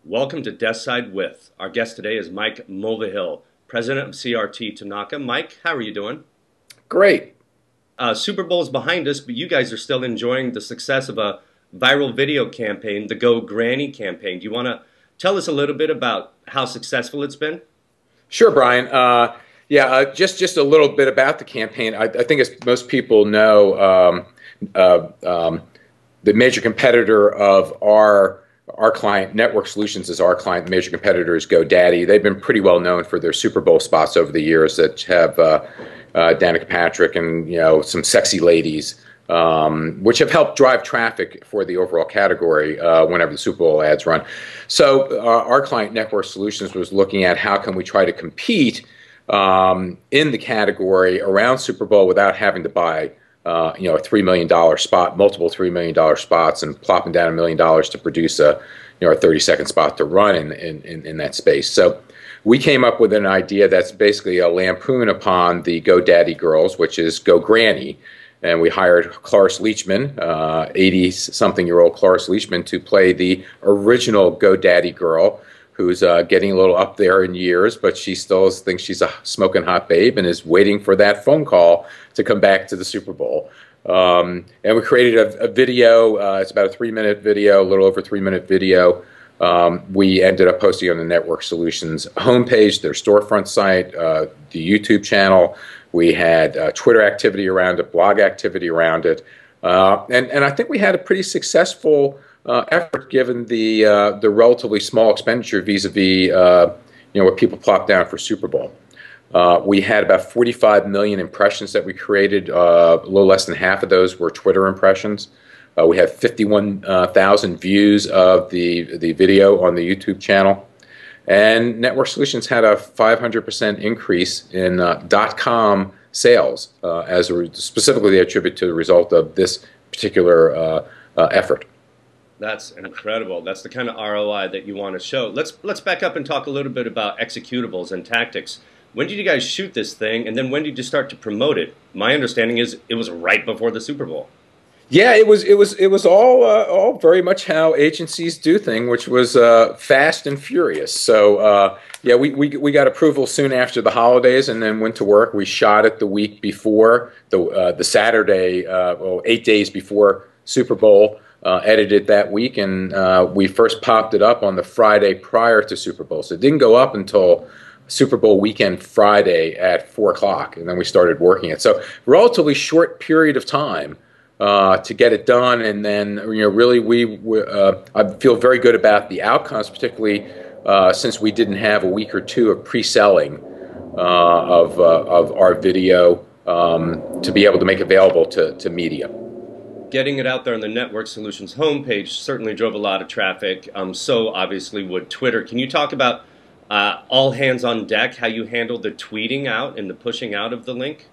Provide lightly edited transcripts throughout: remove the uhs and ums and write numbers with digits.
Welcome to Deskside with. Our guest today is Mike Mulvihill, president of CRT Tanaka. Mike, how are you doing? Great. Super Bowl is behind us, but you guys are still enjoying the success of a viral video campaign, the Go Granny campaign. Do you want to tell us a little bit about how successful it's been? Sure, Brian. Just a little bit about the campaign. I think, as most people know, the major competitor of our client, Network Solutions, is our client. The major competitor is GoDaddy. They've been pretty well known for their Super Bowl spots over the years that have Danica Patrick and some sexy ladies, which have helped drive traffic for the overall category whenever the Super Bowl ads run. So our client, Network Solutions, was looking at how can we try to compete in the category around Super Bowl without having to buy a $3 million spot, multiple $3 million spots, and plopping down $1 million to produce a 30-second spot to run in that space. So we came up with an idea that's basically a lampoon upon the GoDaddy girls, which is Go Granny. And we hired Cloris Leachman, 80-something-year-old Cloris Leachman, to play the original GoDaddy girl, who's getting a little up there in years, but she still thinks she's a smoking hot babe and is waiting for that phone call to come back to the Super Bowl. And we created a video. It's about a 3-minute video, a little over 3-minute video. We ended up posting on the Network Solutions homepage, their storefront site, the YouTube channel. We had Twitter activity around it, blog activity around it, and I think we had a pretty successful effort given the relatively small expenditure vis-a-vis what people plopped down for Super Bowl. We had about 45 million impressions that we created. A little less than half of those were Twitter impressions. We had 51,000 views of the video on the YouTube channel. And Network Solutions had a 500% increase in .com sales, specifically they attribute to the result of this particular effort. That's incredible. That's the kind of ROI that you want to show. Let's back up and talk a little bit about executables and tactics. When did you guys shoot this thing, and then when did you start to promote it? My understanding is it was right before the Super Bowl. Yeah, it was all very much how agencies do things, which was fast and furious. So yeah, we got approval soon after the holidays, and then went to work. We shot it the week before the Saturday, 8 days before Super Bowl. Edited that week, and we first popped it up on the Friday prior to Super Bowl. So it didn't go up until Super Bowl weekend Friday at 4 o'clock, and then we started working it. So relatively short period of time to get it done, and then really I feel very good about the outcomes, particularly since we didn't have a week or two of pre-selling of our video to be able to make available to media. Getting it out there on the Network Solutions homepage certainly drove a lot of traffic. So obviously would Twitter. Can you talk about all hands on deck, how you handled the tweeting out and the pushing out of the link?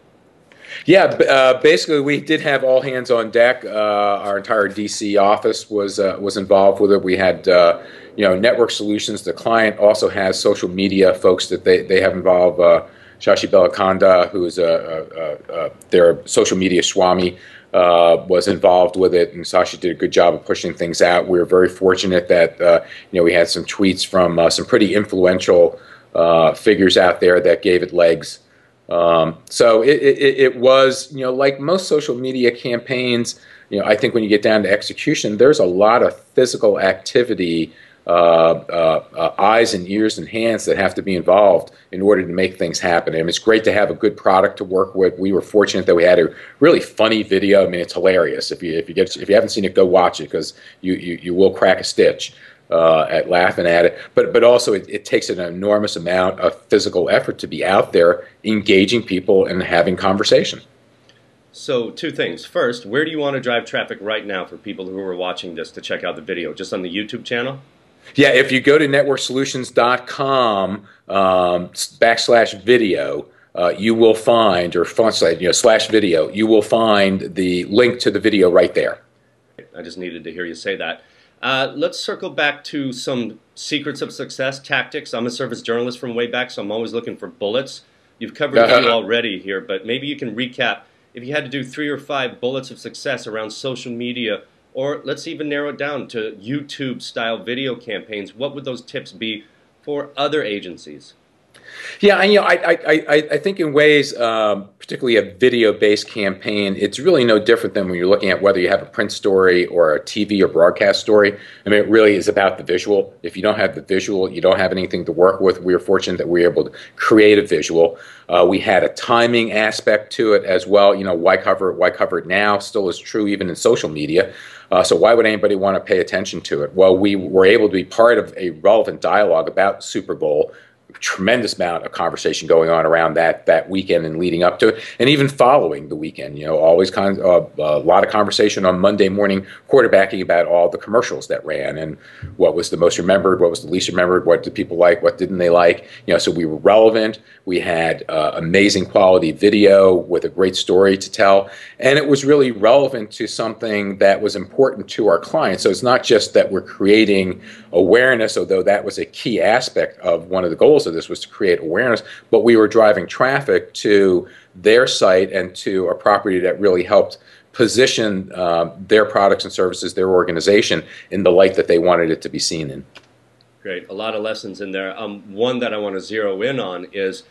Yeah, basically we did have all hands on deck. Our entire DC office was involved with it. We had Network Solutions. The client also has social media folks that they have involved. Shashi Belakanda, who is their social media swami, was involved with it, and Sashi did a good job of pushing things out. We were very fortunate that we had some tweets from some pretty influential figures out there that gave it legs. So it was, like most social media campaigns, I think when you get down to execution, there's a lot of physical activity, eyes and ears and hands that have to be involved in order to make things happen. And it's great to have a good product to work with. We were fortunate that we had a really funny video. I mean, it's hilarious. If you haven't seen it, go watch it, because you will crack a stitch at laughing at it. But also it takes an enormous amount of physical effort to be out there engaging people and having conversation. So two things. First, where do you want to drive traffic right now for people who are watching this to check out the video? Just on the YouTube channel? Yeah, if you go to networksolutions.com /video, you will find, or /video, you will find the link to the video right there. I just needed to hear you say that. Let's circle back to some secrets of success, tactics. I'm a service journalist from way back, so I'm always looking for bullets. You've covered a few already here, but maybe you can recap if you had to do 3 or 5 bullets of success around social media Or let's even narrow it down to YouTube-style video campaigns. What would those tips be for other agencies? Yeah, and I think in ways, particularly a video-based campaign, it's really no different than when you're looking at whether you have a print story or a TV or broadcast story. I mean, it really is about the visual. If you don't have the visual, you don't have anything to work with. We were fortunate that we were able to create a visual. We had a timing aspect to it as well. You know, why cover it? Why cover it now? Still is true even in social media. So why would anybody want to pay attention to it? Well, we were able to be part of a relevant dialogue about Super Bowl. Tremendous amount of conversation going on around that weekend and leading up to it, and even following the weekend. You know, always a lot of conversation on Monday morning quarterbacking about all the commercials that ran and what was the most remembered, what was the least remembered, what did people like, what didn't they like. You know, so we were relevant. We had amazing quality video with a great story to tell, and it was really relevant to something that was important to our clients. So it's not just that we're creating awareness, although that was a key aspect of one of the goals of this was to create awareness, but we were driving traffic to their site and to a property that really helped position their products and services, their organization, in the light that they wanted it to be seen in. Great. A lot of lessons in there. One that I want to zero in on is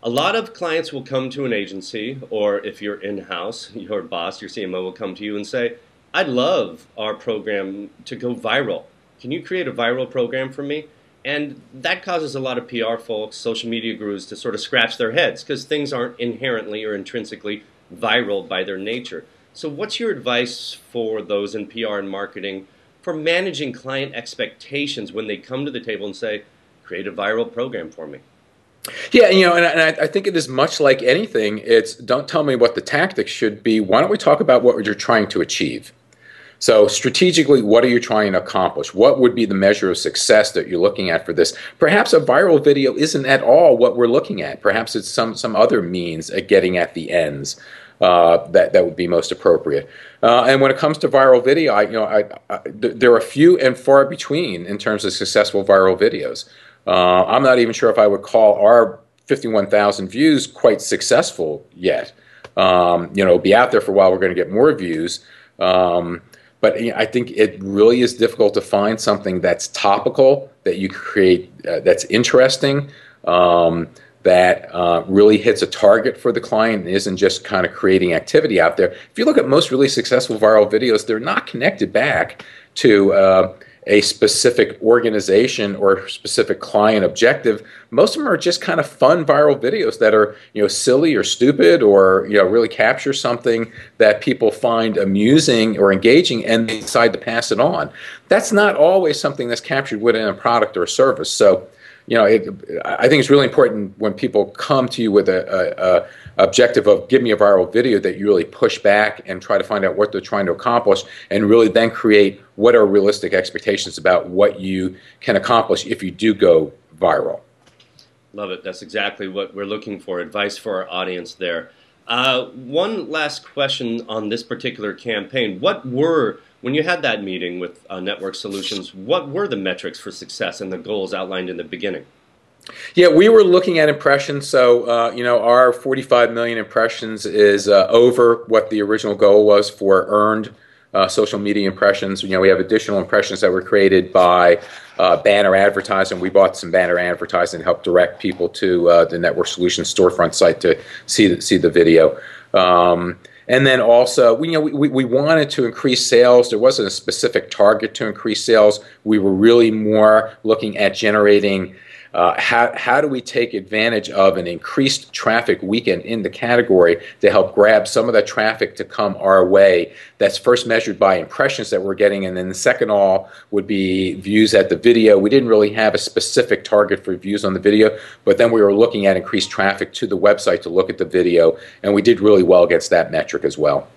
a lot of clients will come to an agency, or if you're in-house, your boss, your CMO will come to you and say, I'd love our program to go viral. Can you create a viral program for me? And that causes a lot of PR folks, social media gurus to sort of scratch their heads because things aren't inherently or intrinsically viral by their nature. So what's your advice for those in PR and marketing for managing client expectations when they come to the table and say, create a viral program for me? Yeah, you know, and I think it is much like anything. It's don't tell me what the tactics should be. Why don't we talk about what you're trying to achieve? So strategically, what are you trying to accomplish? What would be the measure of success that you're looking at for this? Perhaps a viral video isn't at all what we're looking at. Perhaps it's some other means at getting at the ends that would be most appropriate. And when it comes to viral video, there are few and far between in terms of successful viral videos. I'm not even sure if I would call our 51,000 views quite successful yet. You know, it'll be out there for a while. We're going to get more views. But you know, I think it really is difficult to find something that's topical, that you create, that's interesting, that really hits a target for the client and isn't just kind of creating activity out there. If you look at most really successful viral videos, they're not connected back to a specific organization or specific client objective. Most of them are just kind of fun viral videos that are, you know, silly or stupid, or, you know, really capture something that people find amusing or engaging and they decide to pass it on. That's not always something that's captured within a product or a service. So, you know, I think it's really important when people come to you with a objective of give me a viral video, that you really push back and try to find out what they're trying to accomplish, and really then create what are realistic expectations about what you can accomplish if you do go viral. Love it. That's exactly what we're looking for, advice for our audience there. One last question on this particular campaign. When you had that meeting with Network Solutions, what were the metrics for success and the goals outlined in the beginning? Yeah, we were looking at impressions. So, you know, our 45 million impressions is over what the original goal was for earned social media impressions. You know, we have additional impressions that were created by banner advertising. We bought some banner advertising to help direct people to the Network Solutions storefront site to see the video. And then also, you know, we wanted to increase sales. There wasn't a specific target to increase sales. We were really more looking at generating how do we take advantage of an increased traffic weekend in the category to help grab some of that traffic to come our way. That's first measured by impressions that we're getting, and then the second all would be views at the video. We didn't really have a specific target for views on the video, but then we were looking at increased traffic to the website to look at the video, and we did really well against that metric as well.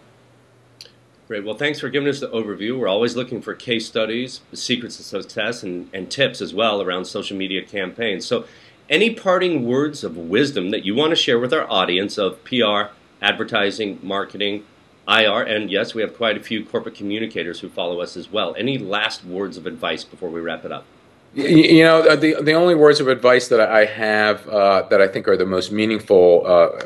Great. Well, thanks for giving us the overview. We're always looking for case studies, the secrets of success, and tips as well around social media campaigns. So any parting words of wisdom that you want to share with our audience of PR, advertising, marketing, IR, and yes, we have quite a few corporate communicators who follow us as well. Any last words of advice before we wrap it up? You know, the only words of advice that I have that I think are the most meaningful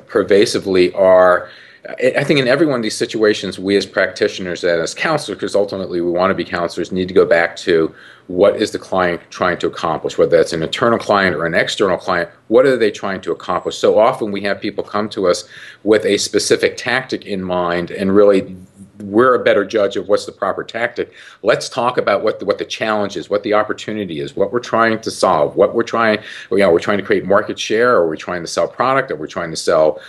pervasively are, I think in every one of these situations, we as practitioners and as counselors, because ultimately we want to be counselors, need to go back to what is the client trying to accomplish, whether that's an internal client or an external client. What are they trying to accomplish? So often we have people come to us with a specific tactic in mind, and really we're a better judge of what's the proper tactic. Let's talk about what the challenge is, what the opportunity is, what we're trying to solve, what we're trying, we're trying to create market share, or we're trying to sell product, or we're trying to sell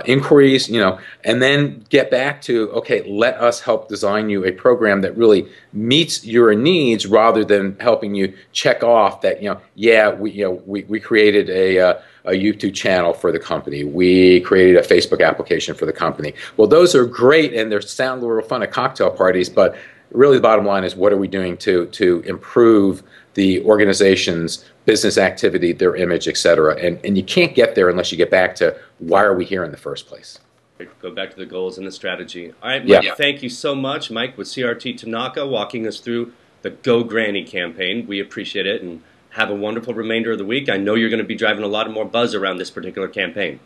inquiries, and then get back to, okay, let us help design you a program that really meets your needs, rather than helping you check off that, we created a YouTube channel for the company. We created a Facebook application for the company. Well, those are great, and they sound a little fun at cocktail parties, but really the bottom line is, what are we doing to improve the organization's business activity, their image, et cetera? And you can't get there unless you get back to, why are we here in the first place? Go back to the goals and the strategy. All right, Mike, thank you so much. Mike with CRT Tanaka, walking us through the Go Granny campaign. We appreciate it, and have a wonderful remainder of the week. I know you're going to be driving a lot more buzz around this particular campaign.